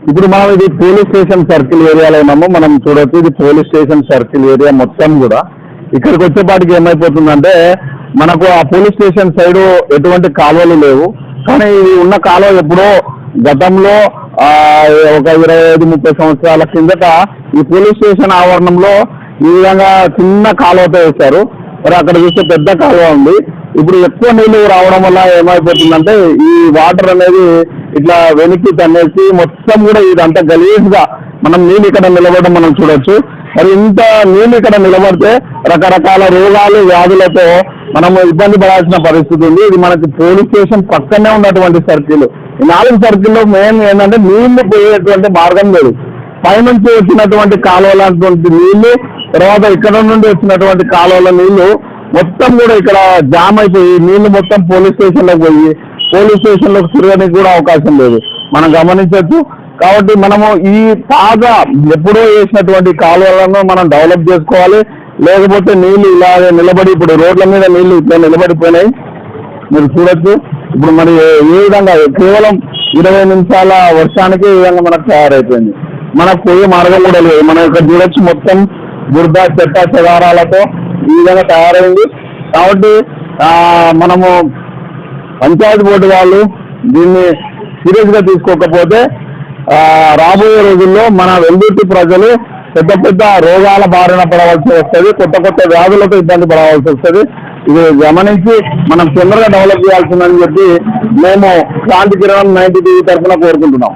ఇప్పుడు మనం ఇది పోలీస్ స్టేషన్ సర్కిల్ ఏరియాలో ఉన్నాము. మనం చూడొచ్చు, ఇది పోలీస్ స్టేషన్ సర్కిల్ ఏరియా మొత్తం కూడా. ఇక్కడికి వచ్చేపాటికి ఏమైపోతుందంటే మనకు ఆ పోలీస్ స్టేషన్ సైడ్ ఎటువంటి కాలువలు లేవు. కానీ ఇది ఉన్న కాలువ ఎప్పుడో గతంలో ఒక 25-30 సంవత్సరాల కిందట ఈ పోలీస్ స్టేషన్ ఆవరణంలో ఈ విధంగా చిన్న కాలువతో వేశారు. మరి అక్కడ చూస్తే పెద్ద కాలువ ఉంది. ఇప్పుడు ఎక్కువ నీళ్లు రావడం వల్ల ఏమైపోతుందంటే ఈ వాటర్ అనేది ఇట్లా వెనక్కి తన్నేసి మొత్తం కూడా ఇదంతా గలీజ్గా మనం నీళ్ళు ఇక్కడ నిలబడడం మనం చూడొచ్చు. మరి ఇంత నీళ్ళు ఇక్కడ నిలబడితే రకరకాల రోగాలు వ్యాధులతో మనము ఇబ్బంది పడాల్సిన పరిస్థితి ఉంది. ఇది మనకి పోలీస్ స్టేషన్ పక్కనే ఉన్నటువంటి సర్కిల్. ఈ 4 సర్కిల్లో మెయిన్ ఏంటంటే నీళ్లు పోయేటువంటి మార్గం లేదు. పైనుంచి వచ్చినటువంటి కాలువలాంటి నీళ్లు, తర్వాత ఇక్కడ నుండి వచ్చినటువంటి కాలువల నీళ్లు మొత్తం కూడా ఇక్కడ జామ్ అయిపోయి నీళ్లు మొత్తం పోలీస్ స్టేషన్లోకి పోయి పోలీస్ స్టేషన్లోకి తిరగడానికి కూడా అవకాశం లేదు, మనం గమనించవచ్చు. కాబట్టి మనము ఈ తాజా ఎప్పుడో వేసినటువంటి కాలువలను మనం డెవలప్ చేసుకోవాలి. లేకపోతే నీళ్లు ఇలా నిలబడి, ఇప్పుడు రోడ్ల మీద నీళ్లు ఇట్లా నిలబడిపోయినాయి మీరు చూడొచ్చు. ఇప్పుడు మరి ఏ విధంగా కేవలం 20 నిమిషాల వర్షానికి ఈ విధంగా మనకు తయారైపోయింది. మనకు పోయే మార్గం కూడా లేదు. మనం ఇక్కడ చూడొచ్చు మొత్తం బురద చెత్త చెదారాలతో ఈ విధంగా తయారైంది. కాబట్టి మనము పంచాయతీ బోర్డు వాళ్ళు దీన్ని సీరియస్గా తీసుకోకపోతే రాబోయే రోజుల్లో మన వెల్దుర్తి ప్రజలు పెద్ద పెద్ద రోగాల బారిన పడవలసి వస్తుంది, కొత్త వ్యాధులతో ఇబ్బంది పడవలసి వస్తుంది. ఇది గమనించి మనం తొందరగా డెవలప్ చేయాల్సిందని చెప్పి మేము క్రాంతి కిరణం 90 టీవీ తరఫున కోరుకుంటున్నాం.